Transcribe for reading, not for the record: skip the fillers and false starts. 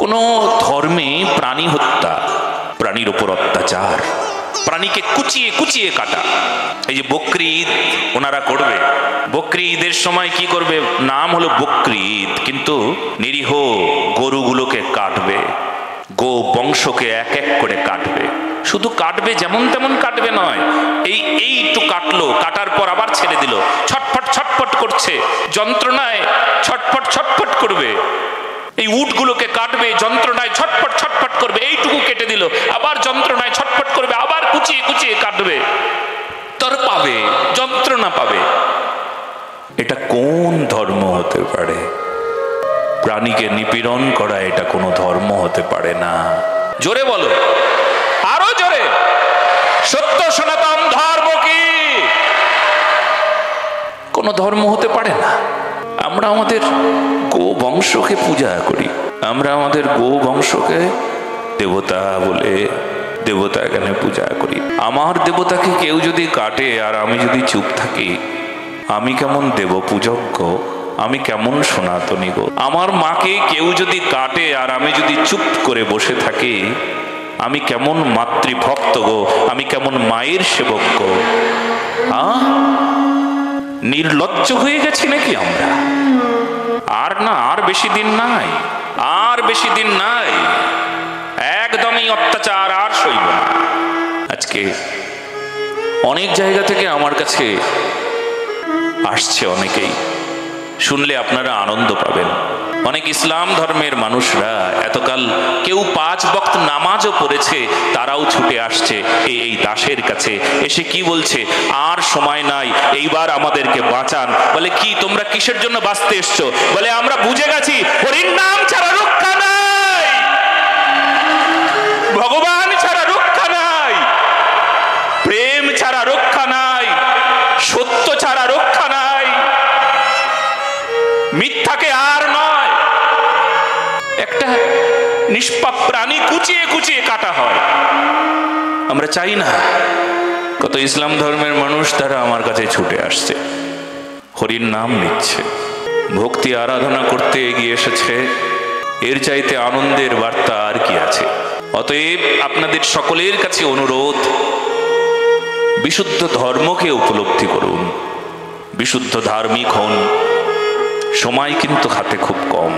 কোন ধর্মে প্রাণী হত্যা, প্রাণীর উপর অত্যাচার, প্রাণীকে কুচিয়ে কুচিয়ে কাটা। এই যে বকরি ঈদ ওনারা করবে, বকরি ঈদের সময় কি করবে? নাম হলো বকরি ঈদ, কিন্তু নিরীহ গরুগুলোকে কাটবে, গো বংশকে এক এক করে কাটবে। শুধু কাটবে, যেমন তেমন কাটবে নয়, এই একটু কাটলো, কাটার পর আবার ছেড়ে দিল, ছটফট ছটফট করছে, যন্ত্রণায় ছটফট ছটফট করবে। এই উটগুলোকে কাটবে, যন্ত্রণায় ছটফট ছটফট করবে, এইটুকু কেটে দিল, আবার যন্ত্রণায় ছটফট করবে, আবার কুচিয়ে কুচিয়ে কাটবে, তর পাবে, যন্ত্রণা পাবে। এটা কোন ধর্ম হতে পারে? প্রাণীকে নিপীড়ন করা এটা কোনো ধর্ম হতে পারে না। জোরে বলো, আরো জোরে, সত্য সনাতন ধর্ম কি? কোন ধর্ম হতে পারে না। আমরা আমাদের গো বংশকে পূজা করি, আমরা আমাদের গো বংশকে দেবতা বলে দেবতা এখানে পূজা করি। আমার দেবতাকে কেউ যদি কাটে আর আমি যদি চুপ থাকি, আমি কেমন দেব পূজক গো? আমি কেমন সনাতনী গো? আমার মাকে কেউ যদি কাটে আর আমি যদি চুপ করে বসে থাকি, আমি কেমন মাতৃভক্ত গো? আমি কেমন মায়ের সেবক গো? নির্লজ্জ হয়ে গেছি নাকি আমরা? আর না, আর বেশি দিন নাই, আর বেশি দিন নাই, একদমই অত্যাচার আর সইব না। আজকে অনেক জায়গা থেকে আমার কাছে আসছে অনেকেই, শুনলে আপনারা আনন্দ পাবেন। অনেক ইসলাম ধর্মের মানুষরা এতকাল কেউ 5 ওয়াক্ত নামাজও পড়েছে, তারাও ছুটে আসছে এই দাসের কাছে, এসে কি বলছে? আর সময় নাই, এইবার আমাদেরকে বাঁচান। বলে কি, তোমরা কিসের জন্য বাঁচতে এসছো? বলে আমরা বুঝে গেছি, হরির নাম ছাড়া রক্ষা নাই, ভগবান ছাড়া রক্ষা নাই, প্রেম ছাড়া রক্ষা নাই, সত্য ছাড়া রক্ষা নাই, মিথ্যাকে আর নয়। একটা নিষ্পাপ প্রাণী কুচিয়ে কুচিয়ে কাটা হয়, আমরা চাই না। কত ইসলাম ধর্মের মানুষ তারা আমার কাছে ছুটে আসছে, হরির নাম নিচ্ছে, ভক্তি আরাধনা করতে এগিয়ে এসেছে। এর চাইতে আনন্দের বার্তা আর কি আছে? অতএব আপনাদের সকলের কাছে অনুরোধ, বিশুদ্ধ ধর্মকে উপলব্ধি করুন, বিশুদ্ধ ধার্মিক হন। সময় কিন্তু হাতে খুব কম।